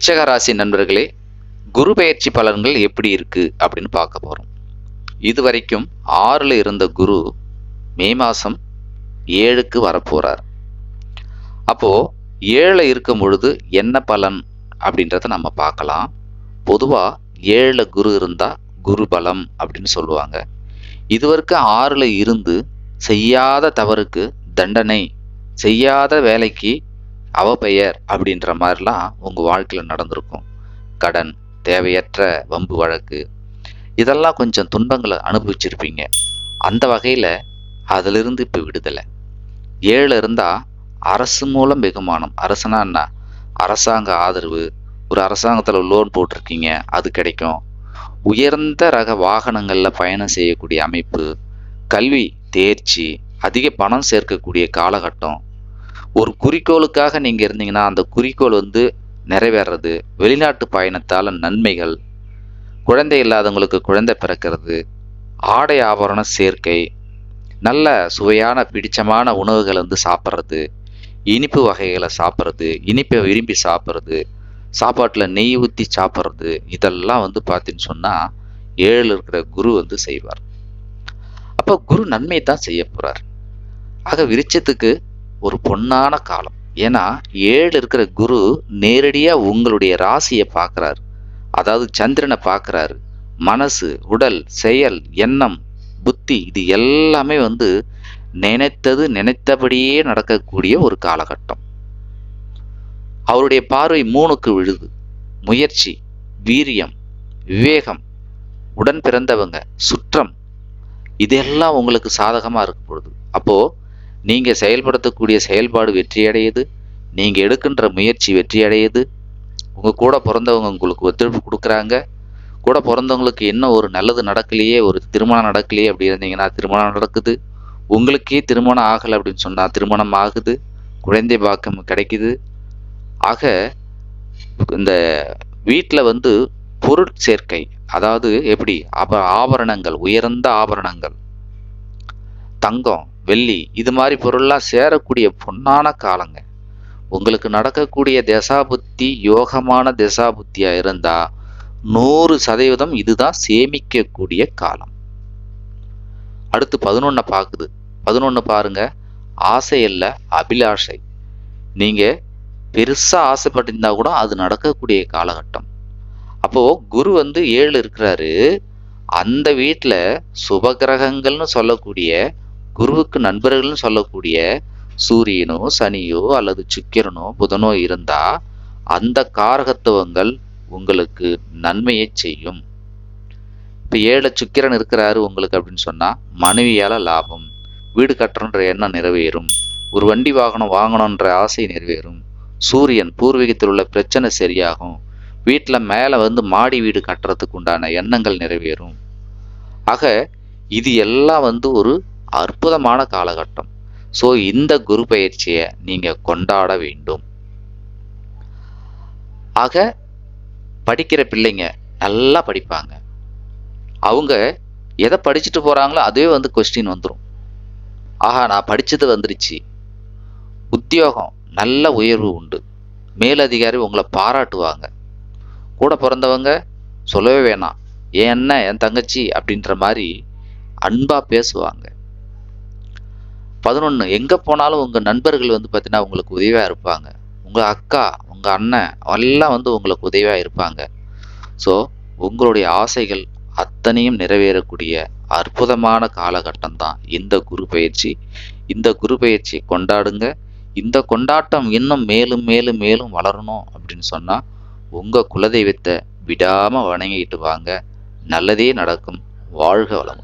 விருச்சக ராசி நண்பர்களே, குரு பெயர்ச்சி பலன்கள் எப்படி இருக்கு அப்படின்னு பார்க்க போறோம். இதுவரைக்கும் 6ல் இருந்த குரு மே மாசம் 7க்கு வரப்போறார். அப்போ 7ல் இருக்கும் பொழுது என்ன பலன் அப்படின்றத நம்ம பார்க்கலாம். பொதுவா 7ல் குரு இருந்தா குரு பலம் அப்படின்னு சொல்லுவாங்க. இதுவரைக்கும் 6ல் இருந்து செய்யாத தவறுக்கு தண்டனை, செய்யாத வேலைக்கு அவப்பெயர் அப்படின்ற மாதிரிலாம் உங்க வாழ்க்கையில நடந்திருக்கும். கடன், தேவையற்ற வம்பு வழக்கு, இதெல்லாம் கொஞ்சம் துன்பங்களை அனுபவிச்சிருப்பீங்க. அந்த வகையில அதிலிருந்து இப்ப விடுதலை. 7 இருந்தா அரசு மூலம் வெகுமானம். அரசுனா என்ன? அரசாங்க ஆதரவு. ஒரு அரசாங்கத்துல லோன் போட்டிருக்கீங்க, அது கிடைக்கும். உயர்ந்த ரக வாகனங்கள்ல பயணம் செய்யக்கூடிய அமைப்பு, கல்வி தேர்ச்சி, அதிக பணம் சேர்க்கக்கூடிய காலகட்டம். ஒரு குறிக்கோளுக்காக நீங்க இருந்தீங்கன்னா அந்த குறிக்கோள் நிறைவேறது. வெளிநாட்டு பயணத்தால நன்மைகள், குழந்தை இல்லாதவங்களுக்கு குழந்தை பிறக்கிறது, ஆடை ஆபரண சேர்க்கை, நல்ல சுவையான பிடிச்சமான உணவுகள் சாப்பிட்றது, இனிப்பு வகைகளை சாப்பிட்றது, இனிப்பை விரும்பி சாப்பிட்றது, சாப்பாட்டில் நெய் ஊற்றி சாப்பிட்றது, இதெல்லாம் பார்த்தீங்கன்னு சொன்னால் 7 இருக்கிற குரு செய்வார். அப்போ குரு நன்மை தான் செய்ய போறார். ஆக விருச்சத்துக்கு ஒரு பொன்னான காலம். ஏன்னா 7 இருக்கிற குரு நேரடியா உங்களுடைய ராசியை பார்க்கிறாரு. அதாவது சந்திரனை பார்க்கிறாரு. மனசு, உடல், செயல், எண்ணம், புத்தி, இது எல்லாமே நினைத்தது நினைத்தபடியே நடக்கக்கூடிய ஒரு காலகட்டம். அவருடைய பார்வை 3க்கு விழுது. முயற்சி, வீரியம், விவேகம், உடன் பிறந்தவங்க, சுற்றம், இதெல்லாம் உங்களுக்கு சாதகமா இருக்க பொழுது அப்போ நீங்க செயல்படுத்தக்கூடிய செயல்பாடு வெற்றி அடையுது. நீங்க எடுக்கின்ற முயற்சி வெற்றி அடையுது. உங்க கூட பிறந்தவங்க உங்களுக்கு ஒத்துழைப்பு கொடுக்குறாங்க. கூட பிறந்தவங்களுக்கு என்ன ஒரு நல்லது நடக்கலையே, ஒரு திருமணம் நடக்கலையே அப்படி இருந்தீங்கன்னா திருமணம் நடக்குது. உங்களுக்கே திருமணம் ஆகலை அப்படின்னு சொன்னா திருமணம் ஆகுது. குழந்தை பாக்கம் கிடைக்குது. ஆக இந்த வீட்டில் பொருள் சேர்க்கை, அதாவது எப்படி ஆபரணங்கள், உயர்ந்த ஆபரணங்கள், தங்கம், வெள்ளி, இது மாதிரி பொருள்லாம் சேரக்கூடிய பொன்னான காலங்க. உங்களுக்கு நடக்கக்கூடிய தசாபுத்தி யோகமான தசாபுத்தியா இருந்தா 100% இதுதான் சேமிக்கக்கூடிய காலம். அடுத்து 11 பார்க்குது. 11 பாருங்க, ஆசை இல்ல அபிலாஷை. நீங்க பெருசா ஆசைப்பட்டிருந்தா கூட அது நடக்கக்கூடிய காலகட்டம். அப்போ குரு 7 இருக்கிறாரு. அந்த வீட்டுல சுபகிரகங்கள்னு சொல்லக்கூடிய, குருவுக்கு நண்பர்கள்னு சொல்லக்கூடிய சூரியனோ சனியோ அல்லது சுக்கிரனோ புதனோ இருந்தா அந்த காரகத்துவங்கள் உங்களுக்கு நன்மையை செய்யும். இப்ப 7 சுக்கிரன் இருக்கிறாரு உங்களுக்கு அப்படின்னு சொன்னா மனைவியால லாபம், வீடு கட்டணுன்ற எண்ணம் நிறைவேறும், ஒரு வண்டி வாகனம் வாங்கணுன்ற ஆசை நிறைவேறும், சூரியன் பூர்வீகத்தில் உள்ள பிரச்சனை சரியாகும், வீட்டுல மேல மாடி வீடு கட்டுறதுக்கு உண்டான எண்ணங்கள் நிறைவேறும். ஆக இது எல்லாம் ஒரு அற்புதமான காலகட்டம். ஸோ இந்த குரு பயிற்சியை நீங்க கொண்டாட வேண்டும். ஆக படிக்கிற பிள்ளைங்க நல்லா படிப்பாங்க. அவங்க எதை படிச்சுட்டு போறாங்களோ அதுவே கொஸ்டின் வந்துடும். ஆஹா, நான் படிச்சது வந்துருச்சு. உத்தியோகம் நல்ல உயர்வு உண்டு. மேலதிகாரி உங்களை பாராட்டுவாங்க. கூட பிறந்தவங்க சொல்லவே வேணாம், என் அண்ணன் என் தங்கச்சி அப்படின்ற மாதிரி அன்பா பேசுவாங்க. 11 எங்க போனாலும் உங்க நண்பர்கள் பார்த்தீங்கன்னா உங்களுக்கு உதவியா இருப்பாங்க. உங்க அக்கா, உங்க அண்ணன் எல்லாம் உங்களுக்கு உதவியா இருப்பாங்க. ஸோ உங்களுடைய ஆசைகள் அத்தனையும் நிறைவேறக்கூடிய அற்புதமான காலகட்டம் தான் இந்த குரு பயிற்சி. இந்த குரு பயிற்சி கொண்டாடுங்க. இந்த கொண்டாட்டம் இன்னும் மேலும் மேலும் மேலும் வளரணும் அப்படின்னு சொன்னா உங்க குலதெய்வத்தை விடாம வணங்கிட்டு வாங்க. நல்லதே நடக்கும். வாழ்க வளமுடன்.